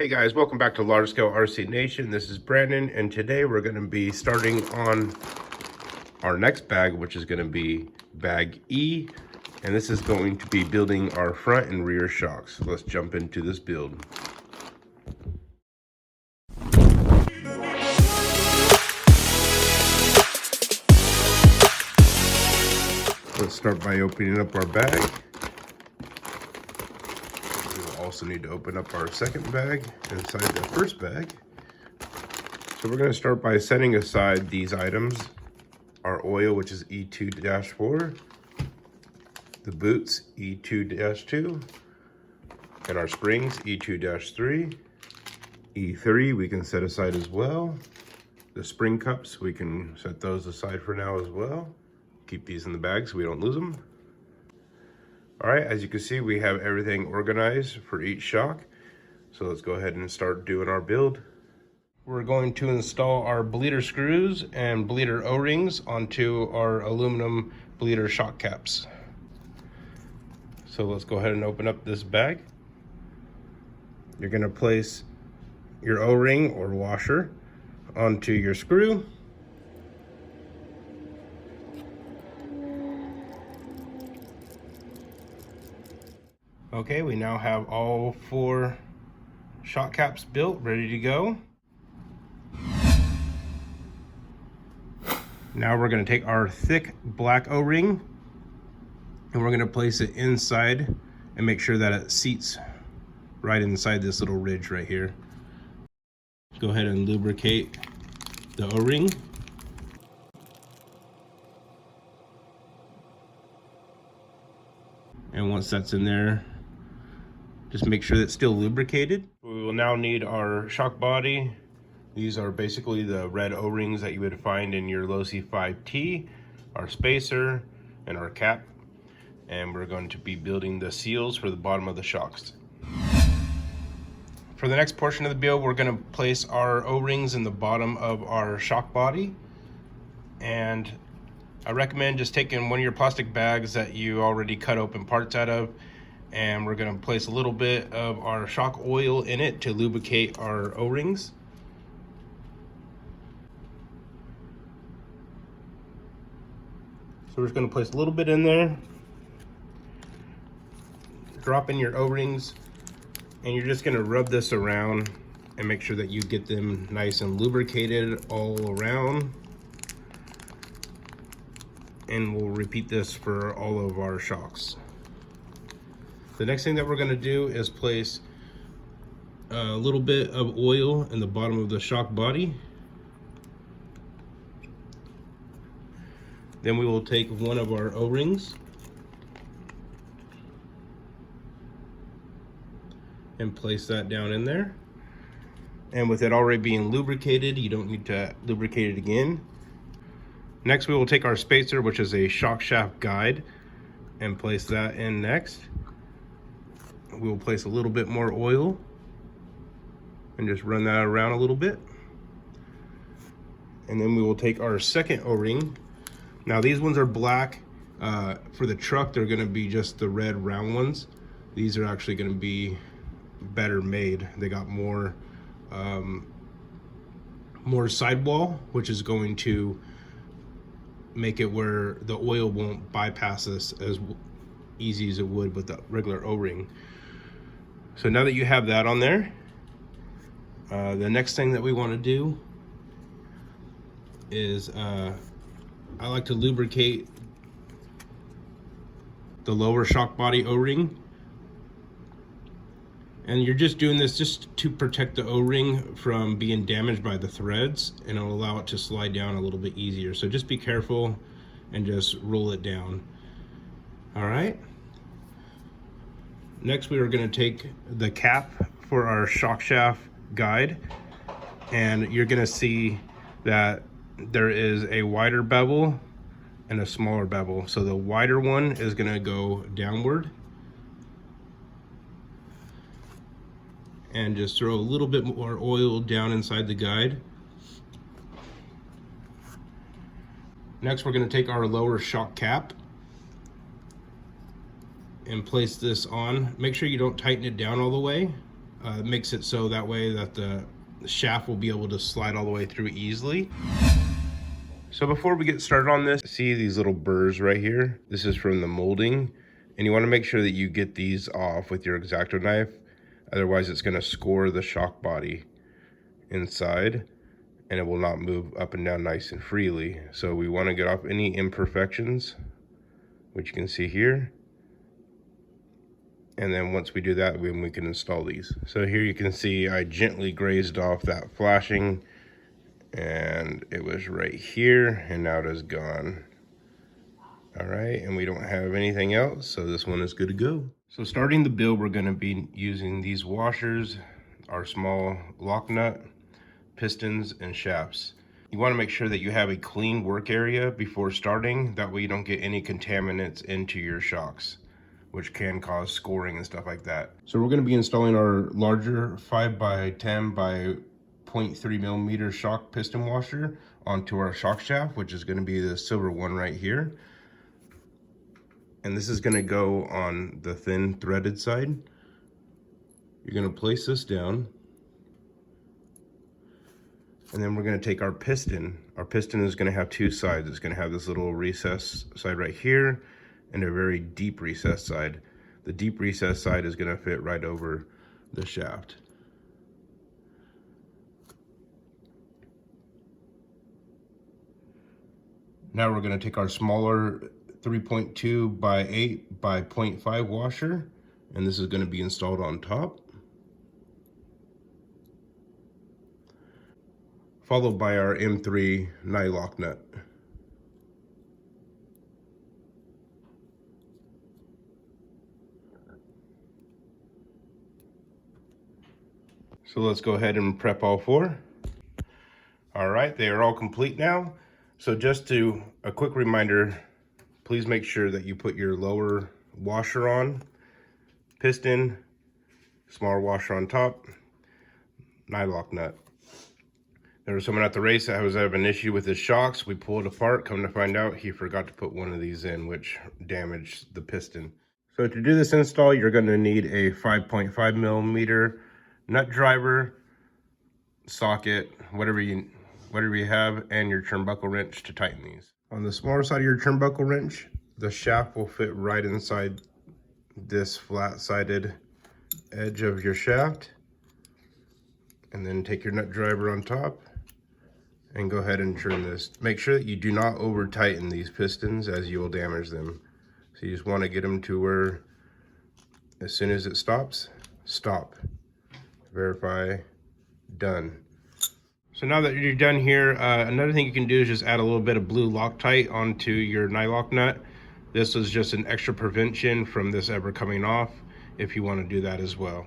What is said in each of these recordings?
Hey guys, welcome back to Large Scale RC Nation. This is Brandon, and today we're going to be starting on our next bag, which is going to be bag E, and this is going to be building our front and rear shocks. So let's jump into this build. Let's start by opening up our bag. Also need to open up our second bag inside the first bag. So we're going to start by setting aside these items: our oil, which is E2-4, the boots E2-2, and our springs E2-3. E3 we can set aside as well. The spring cups, we can set those aside for now as well. Keep these in the bag so we don't lose them. All right, as you can see, we have everything organized for each shock. So let's go ahead and start doing our build. We're going to install our bleeder screws and bleeder O-rings onto our aluminum bleeder shock caps. So let's go ahead and open up this bag. You're gonna place your O-ring or washer onto your screw. Okay, we now have all 4 shock caps built, ready to go. Now we're going to take our thick black O-ring and we're going to place it inside and make sure that it seats right inside this little ridge right here. Go ahead and lubricate the O-ring. And once that's in there, just make sure that's still lubricated. We will now need our shock body. These are basically the red O-rings that you would find in your Losi 5T, our spacer, and our cap. And we're going to be building the seals for the bottom of the shocks. For the next portion of the build, we're going to place our O-rings in the bottom of our shock body. And I recommend just taking one of your plastic bags that you already cut open parts out of, and we're going to place a little bit of our shock oil in it to lubricate our O-rings. So we're just going to place a little bit in there, drop in your O-rings, and you're just going to rub this around and make sure that you get them nice and lubricated all around. And we'll repeat this for all of our shocks. The next thing that we're going to do is place a little bit of oil in the bottom of the shock body. Then we will take one of our O-rings and place that down in there. And with it already being lubricated, you don't need to lubricate it again. Next, we will take our spacer, which is a shock shaft guide, and place that in next. We will place a little bit more oil and just run that around a little bit. And then we will take our second O-ring. Now these ones are black. For the truck, they're gonna be just the red round ones. These are actually gonna be better made. They got more sidewall, which is going to make it where the oil won't bypass this as easy as it would with the regular O-ring. So now that you have that on there, the next thing that we want to do is I like to lubricate the lower shock body O-ring. And you're just doing this just to protect the O-ring from being damaged by the threads, and it'll allow it to slide down a little bit easier. So just be careful and just roll it down. All right. Next, we are going to take the cap for our shock shaft guide, and you're going to see that there is a wider bevel and a smaller bevel. So the wider one is going to go downward. And just throw a little bit more oil down inside the guide. Next, we're going to take our lower shock cap and place this on. Make sure you don't tighten it down all the way. Makes it so that way that the shaft will be able to slide all the way through easily. So before we get started on this, see these little burrs right here? This is from the molding, and you want to make sure that you get these off with your X-Acto knife. Otherwise it's going to score the shock body inside and it will not move up and down nice and freely. So we want to get off any imperfections, which you can see here. And then once we do that, we can install these. So here you can see I gently grazed off that flashing, and it was right here, and now it is gone. All right, and we don't have anything else, so this one is good to go. So starting the build, we're gonna be using these washers, our small lock nut, pistons, and shafts. You wanna make sure that you have a clean work area before starting. That way you don't get any contaminants into your shocks, which can cause scoring and stuff like that. So we're gonna be installing our larger 5x10 by 0.3 millimeter shock piston washer onto our shock shaft, which is gonna be the silver one right here. And this is gonna go on the thin threaded side. You're gonna place this down. And then we're gonna take our piston. Our piston is gonna have two sides. It's gonna have this little recess side right here and a very deep recess side. The deep recess side is gonna fit right over the shaft. Now we're gonna take our smaller 3.2 by 8 by 0.5 washer, and this is gonna be installed on top. Followed by our M3 nylock nut. So let's go ahead and prep all four. All right, they are all complete now. So just a quick reminder, please make sure that you put your lower washer on, piston, smaller washer on top, nylock nut. There was someone at the race that was having an issue with his shocks. We pulled it apart, come to find out he forgot to put one of these in, which damaged the piston. So to do this install, you're gonna need a 5.5 millimeter nut driver, socket, whatever you have, and your turnbuckle wrench to tighten these. On the smaller side of your turnbuckle wrench, the shaft will fit right inside this flat-sided edge of your shaft. And then take your nut driver on top and go ahead and turn this. Make sure that you do not over tighten these pistons, as you will damage them. So you just want to get them to where as soon as it stops, stop. Verify, done. So now that you're done here, another thing you can do is just add a little bit of blue Loctite onto your nylock nut. This is just an extra prevention from this ever coming off, if you want to do that as well.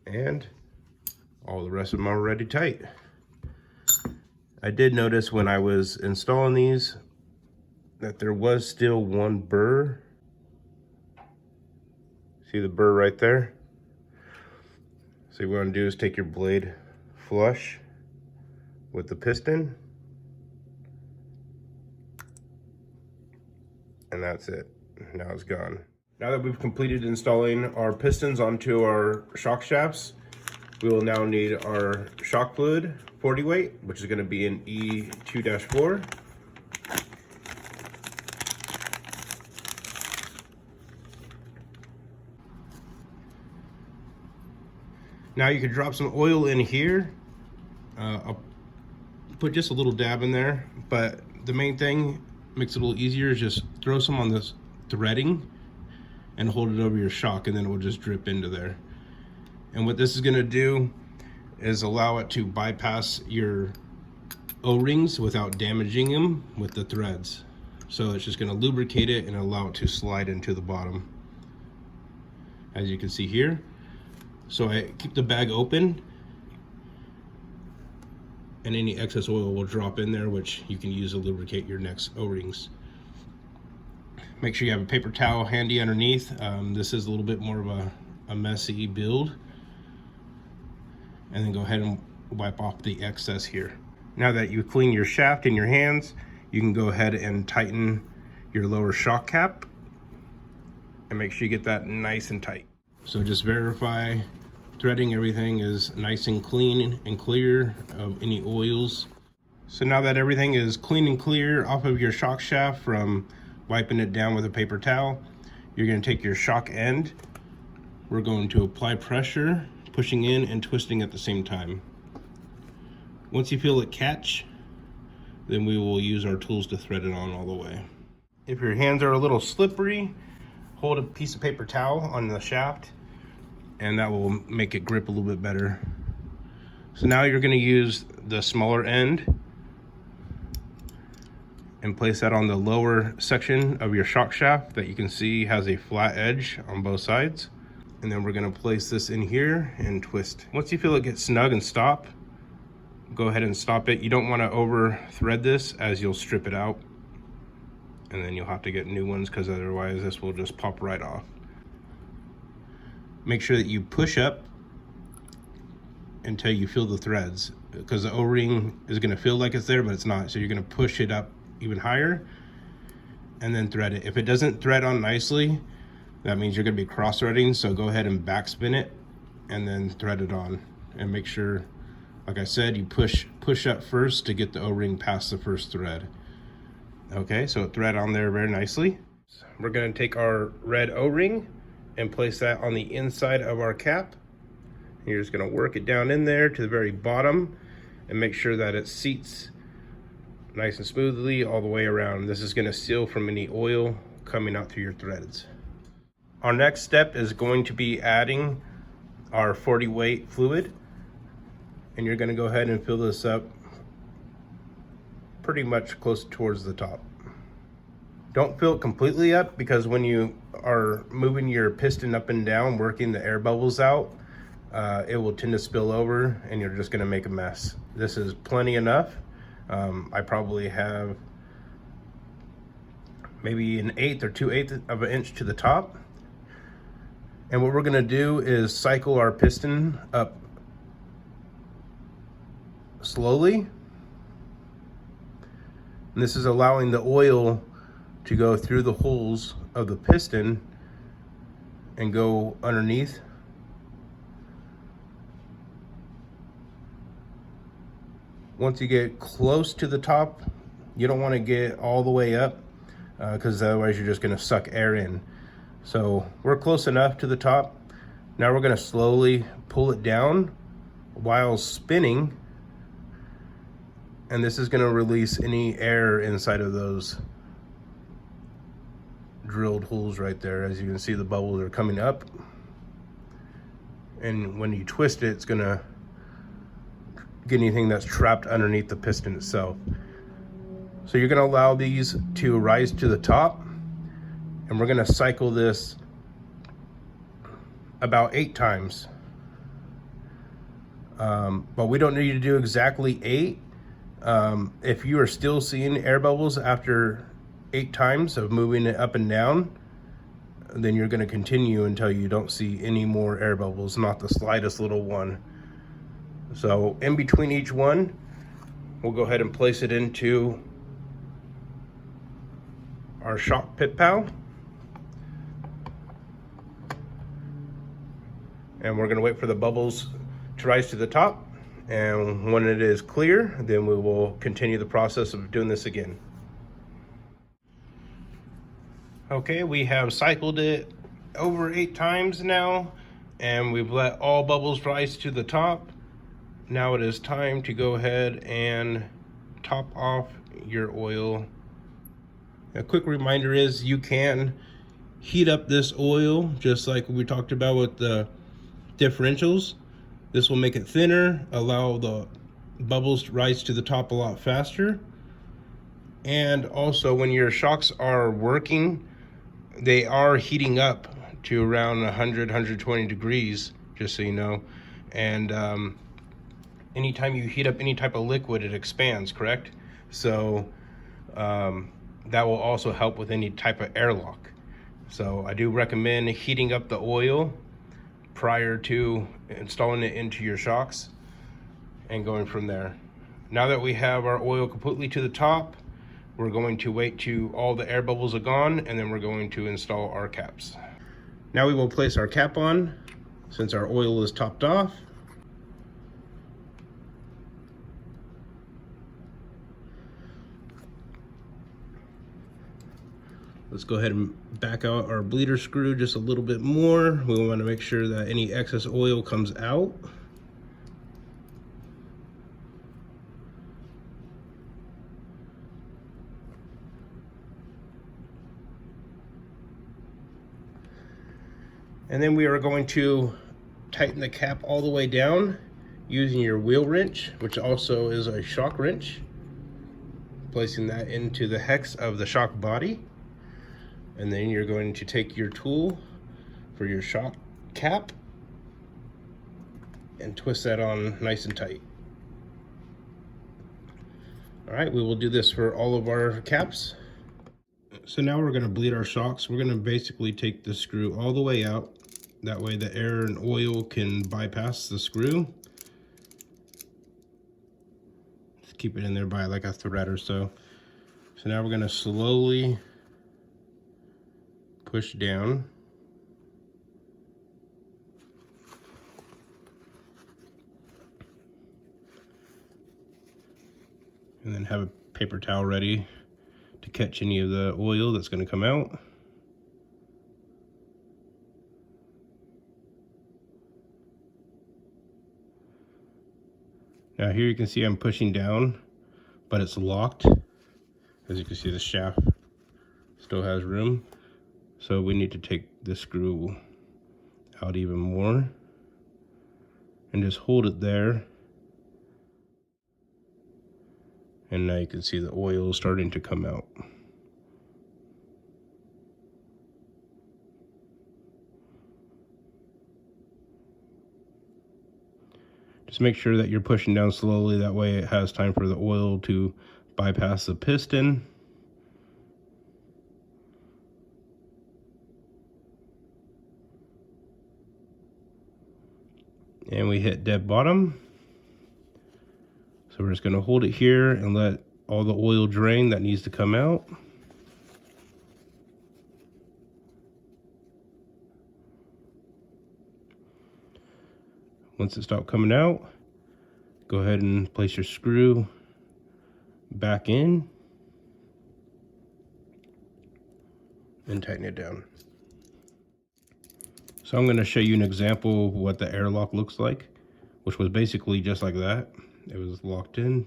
And all the rest of them are already tight. I did notice when I was installing these that there was still one burr. See the burr right there? So what you want to do is take your blade flush with the piston, and that's it. Now it's gone. Now that we've completed installing our pistons onto our shock shafts, we will now need our shock fluid, 40 weight, which is going to be an E2-4. Now you can drop some oil in here. I'll put just a little dab in there, but the main thing makes it a little easier is just throw some on this threading and hold it over your shock, and then it will just drip into there. And what this is gonna do is allow it to bypass your O-rings without damaging them with the threads. So it's just gonna lubricate it and allow it to slide into the bottom, as you can see here. So I keep the bag open, and any excess oil will drop in there, which you can use to lubricate your next O-rings. Make sure you have a paper towel handy underneath. This is a little bit more of a messy build. And then go ahead and wipe off the excess here. Now that you clean your shaft in your hands, you can go ahead and tighten your lower shock cap and make sure you get that nice and tight. So just verify threading everything is nice and clean and clear of any oils. So now that everything is clean and clear off of your shock shaft from wiping it down with a paper towel, you're going to take your shock end. We're going to apply pressure, pushing in and twisting at the same time. Once you feel it catch, then we will use our tools to thread it on all the way. If your hands are a little slippery, hold a piece of paper towel on the shaft and that will make it grip a little bit better. So now you're going to use the smaller end and place that on the lower section of your shock shaft that you can see has a flat edge on both sides. And then we're going to place this in here and twist. Once you feel it get snug and stop, go ahead and stop it. You don't want to over thread this as you'll strip it out. And then you'll have to get new ones because otherwise this will just pop right off. Make sure that you push up until you feel the threads, because the O-ring is going to feel like it's there, but it's not. So you're going to push it up even higher and then thread it. If it doesn't thread on nicely, that means you're going to be cross threading. So go ahead and backspin it and then thread it on, and make sure, like I said, you push up first to get the O-ring past the first thread. Okay, so it thread on there very nicely. We're going to take our red O-ring and place that on the inside of our cap. You're just going to work it down in there to the very bottom and make sure that it seats nice and smoothly all the way around. This is going to seal from any oil coming out through your threads. Our next step is going to be adding our 40 weight fluid, and you're going to go ahead and fill this up pretty much close towards the top. Don't fill it completely up, because when you are moving your piston up and down, working the air bubbles out, it will tend to spill over and you're just going to make a mess. This is plenty enough. I probably have maybe 1/8 or 2/8 of an inch to the top. And what we're going to do is cycle our piston up slowly. And this is allowing the oil to go through the holes of the piston and go underneath. Once you get close to the top, you don't want to get all the way up, because otherwise you're just going to suck air in. So we're close enough to the top. Now we're going to slowly pull it down while spinning, and this is going to release any air inside of those drilled holes right there. As you can see, the bubbles are coming up, and when you twist it, it's going to get anything that's trapped underneath the piston itself. So you're going to allow these to rise to the top, and we're going to cycle this about 8 times. But we don't need to do exactly 8. If you are still seeing air bubbles after 8 times of moving it up and down, then you're going to continue until you don't see any more air bubbles, not the slightest little one. So in between each one, we'll go ahead and place it into our shock pit pal. And we're going to wait for the bubbles to rise to the top. And when it is clear, then we will continue the process of doing this again. Okay, we have cycled it over 8 times now, and we've let all bubbles rise to the top. Now it is time to go ahead and top off your oil. A quick reminder is you can heat up this oil just like we talked about with the differentials. This will make it thinner, allow the bubbles to rise to the top a lot faster. And also when your shocks are working, they are heating up to around 100, 120 degrees, just so you know. And anytime you heat up any type of liquid, it expands, correct? So that will also help with any type of airlock. So I do recommend heating up the oil prior to installing it into your shocks and going from there. Now that we have our oil completely to the top, we're going to wait till all the air bubbles are gone, and then we're going to install our caps. Now we will place our cap on. since our oil is topped off. Let's go ahead and back out our bleeder screw just a little bit more. We want to make sure that any excess oil comes out. And then we are going to tighten the cap all the way down using your wheel wrench, which also is a shock wrench. Placing that into the hex of the shock body. And then you're going to take your tool for your shock cap and twist that on nice and tight. All right, we will do this for all of our caps. So now we're going to bleed our shocks. We're going to basically take the screw all the way out. That way the air and oil can bypass the screw. Just keep it in there by like a thread or so. So now we're going to slowly push down. And then have a paper towel ready to catch any of the oil that's going to come out. Now here you can see I'm pushing down, but it's locked. As you can see, the shaft still has room. So we need to take the screw out even more and just hold it there. And now you can see the oil starting to come out. Just make sure that you're pushing down slowly, that way it has time for the oil to bypass the piston. And we hit dead bottom. So we're just going to hold it here and let all the oil drain that needs to come out. Once it stops coming out, go ahead and place your screw back in and tighten it down. So I'm going to show you an example of what the airlock looks like, which was basically just like that. It was locked in,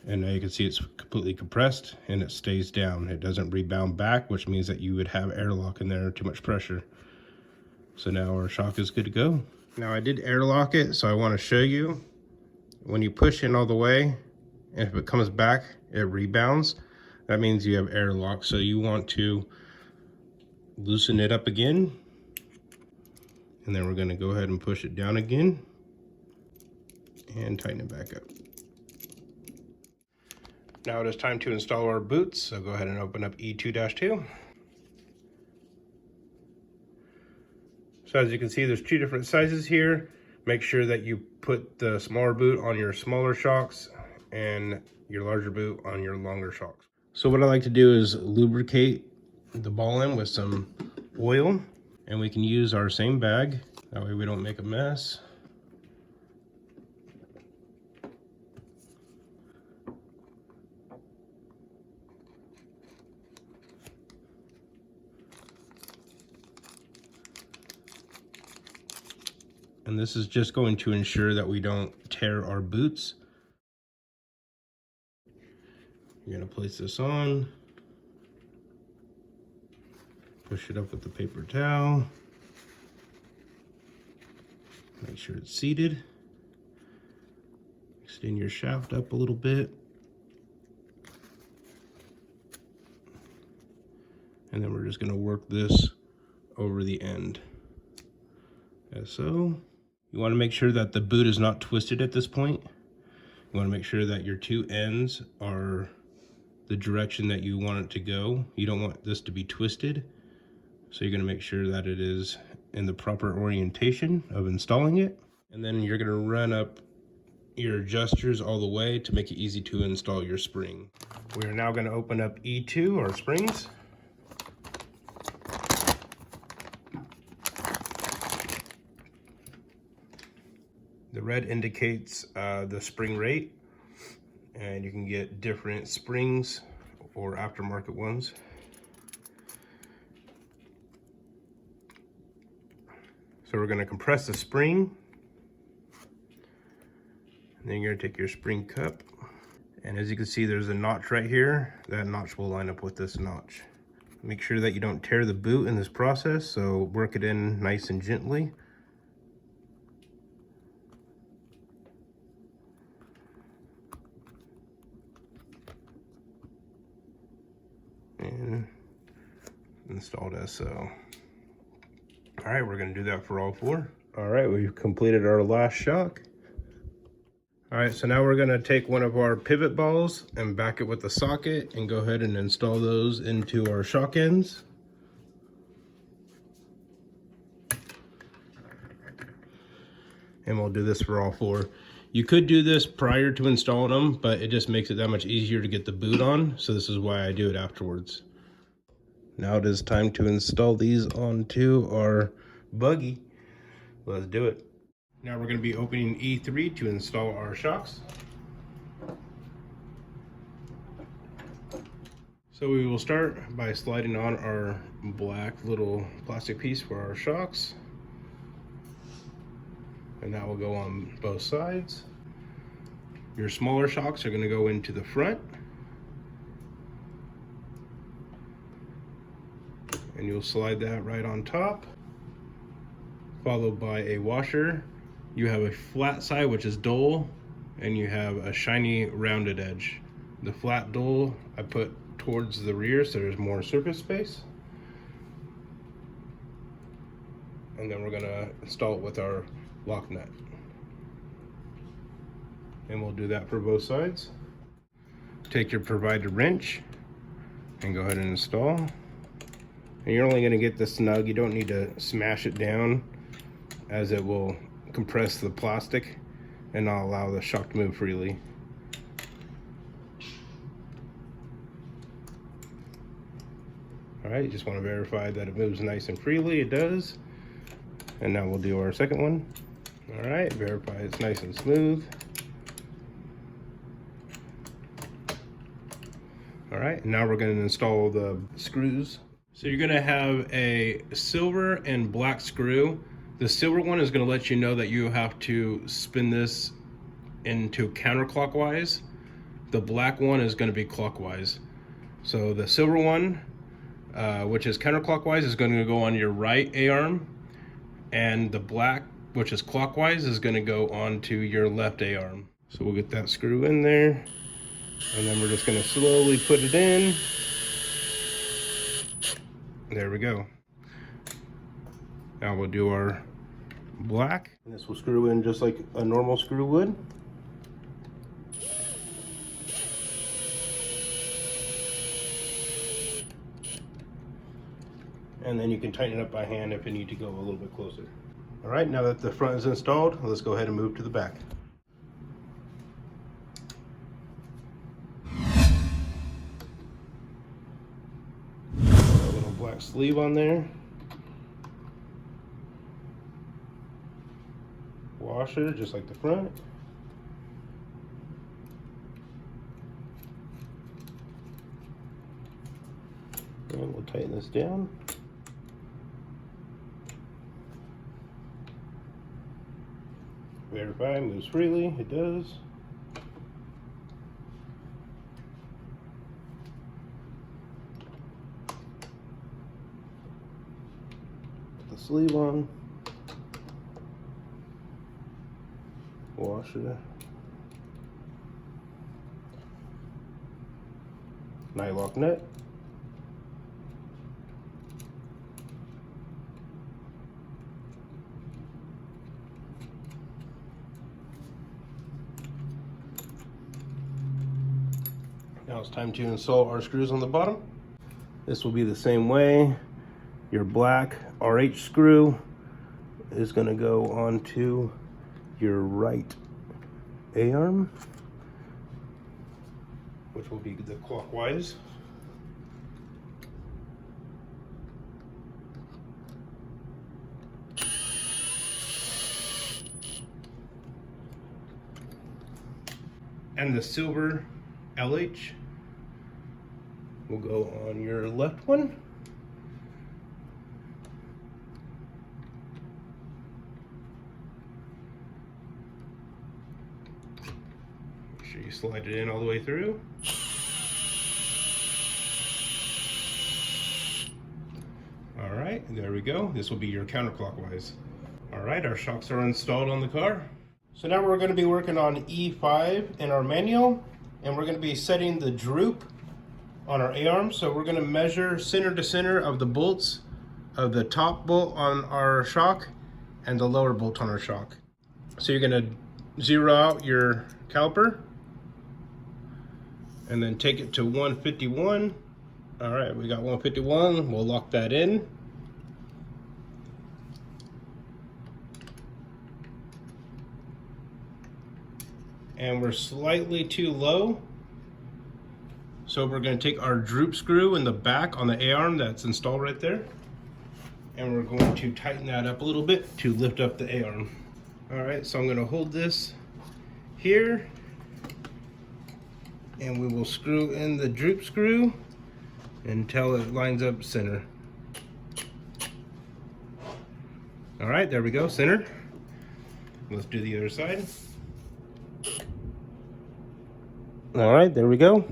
and now you can see it's completely compressed and it stays down. It doesn't rebound back, which means that you would have airlock in there, too much pressure. So now our shock is good to go. Now I did airlock it, so I want to show you. When you push in all the way, and if it comes back, it rebounds. That means you have airlock. So you want to loosen it up again. And then we're going to go ahead and push it down again and tighten it back up. Now it is time to install our boots. So go ahead and open up E2-2. So as you can see, there's two different sizes here. Make sure that you put the smaller boot on your smaller shocks and your larger boot on your longer shocks. So what I like to do is lubricate the ball end with some oil, and we can use our same bag. That way we don't make a mess. And this is just going to ensure that we don't tear our boots. You're going to place this on. Push it up with the paper towel. Make sure it's seated. Extend your shaft up a little bit. And then we're just going to work this over the end, as so. You want to make sure that the boot is not twisted at this point. You want to make sure that your two ends are the direction that you want it to go. You don't want this to be twisted. So you're going to make sure that it is in the proper orientation of installing it. And then you're going to run up your adjusters all the way to make it easy to install your spring. We are now going to open up E2, or springs. The red indicates the spring rate, and you can get different springs or aftermarket ones. So we're going to compress the spring, and then you're going to take your spring cup, and as you can see there's a notch right here. That notch will line up with this notch. Make sure that you don't tear the boot in this process, so work it in nice and gently. And installed as so. All right, we're gonna do that for all four. All right, we've completed our last shock. All right, so now we're gonna take one of our pivot balls and back it with the socket and go ahead and install those into our shock ends. And we'll do this for all four. You could do this prior to installing them, but it just makes it that much easier to get the boot on. So this is why I do it afterwards. Now it is time to install these onto our buggy. Let's do it. Now we're going to be opening E3 to install our shocks. So we will start by sliding on our black little plastic piece for our shocks. And that will go on both sides. Your smaller shocks are going to go into the front. And you'll slide that right on top, followed by a washer. You have a flat side, which is dull, and you have a shiny rounded edge. The flat dull I put towards the rear so there's more surface space. And then we're going to install it with our lock nut. And we'll do that for both sides. Take your provided wrench and go ahead and install. And you're only going to get this snug. You don't need to smash it down, as it will compress the plastic and not allow the shock to move freely. All right, you just want to verify that it moves nice and freely. It does. And now we'll do our second one. All right, verify it's nice and smooth. All right, now we're going to install the screws. So you're going to have a silver and black screw. The silver one is going to let you know that you have to spin this into counterclockwise. The black one is going to be clockwise. So the silver one, which is counterclockwise, is going to go on your right A-arm, and the black, which is clockwise, is going to go onto your left A-arm. So we'll get that screw in there, and then we're just going to slowly put it in. There we go. Now we'll do our black. And this will screw in just like a normal screw would. And then you can tighten it up by hand if you need to go a little bit closer. All right, now that the front is installed, let's go ahead and move to the back. A little black sleeve on there. Washer, just like the front. And we'll tighten this down. Verify, moves freely, it does. Put the sleeve on. Washer. Nylock nut. Now it's time to install our screws on the bottom. This will be the same way. Your black RH screw is going to go onto your right A-arm, which will be the clockwise. and the silver LH will go on your left one. Make sure you slide it in all the way through. All right, there we go. This will be your counterclockwise. All right, our shocks are installed on the car. So now we're going to be working on E5 in our manual, and we're going to be setting the droop on our A-arm. So we're going to measure center to center of the bolts of the top bolt on our shock and the lower bolt on our shock. So you're going to zero out your caliper and then take it to 151. All right, we got 151. We'll lock that in. And we're slightly too low. So we're going to take our droop screw in the back on the A-arm that's installed right there. And we're going to tighten that up a little bit to lift up the A-arm. All right, so I'm going to hold this here. And we will screw in the droop screw until it lines up center. All right, there we go, center. Let's do the other side. All right, there we go.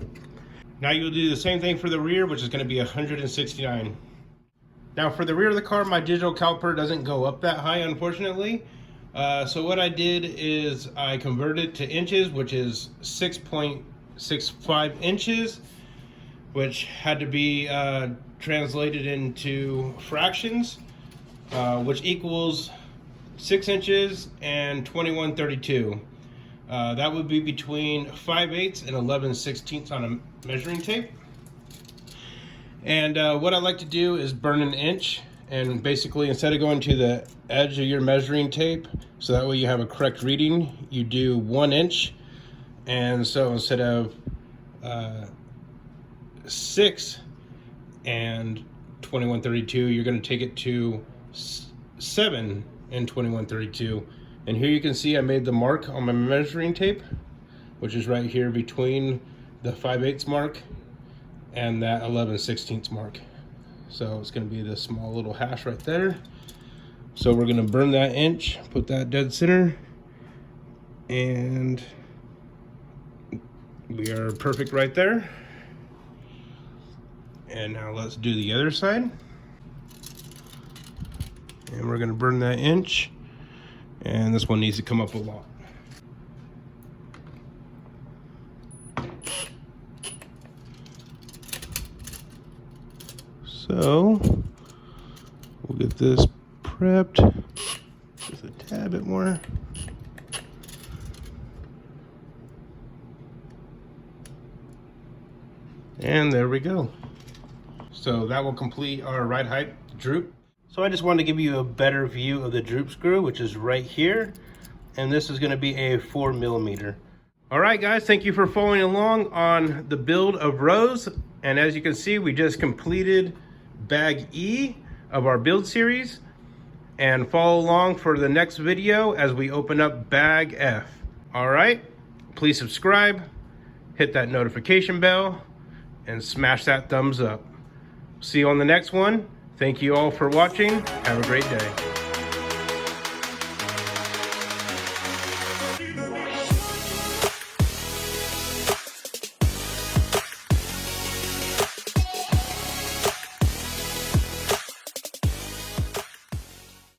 Now you'll do the same thing for the rear, which is going to be 169. Now for the rear of the car, my digital caliper doesn't go up that high, unfortunately. So what I did is I converted to inches, which is 6.65 inches, which had to be translated into fractions, which equals 6 inches and 21/32. That would be between 5/8 and 11/16 on a measuring tape. And what I like to do is burn an inch, and basically instead of going to the edge of your measuring tape, so that way you have a correct reading, you do 1 inch. And so instead of 6 and 21/32, you're going to take it to 7 and 21/32. And here you can see I made the mark on my measuring tape, which is right here between the 5/8 mark and that 11/16 mark. So it's going to be this small little hash right there. So we're going to burn that inch, put that dead center, and we are perfect right there. And now let's do the other side. And we're going to burn that inch. And this one needs to come up a lot. So we'll get this prepped just a tad bit more. And there we go. So that will complete our ride height droop. So I just wanted to give you a better view of the droop screw, which is right here. And this is going to be a 4mm. All right, guys, thank you for following along on the build of Rose. And as you can see, we just completed bag E of our build series. And follow along for the next video as we open up bag F. All right, please subscribe, hit that notification bell, and smash that thumbs up. See you on the next one. Thank you all for watching. Have a great day.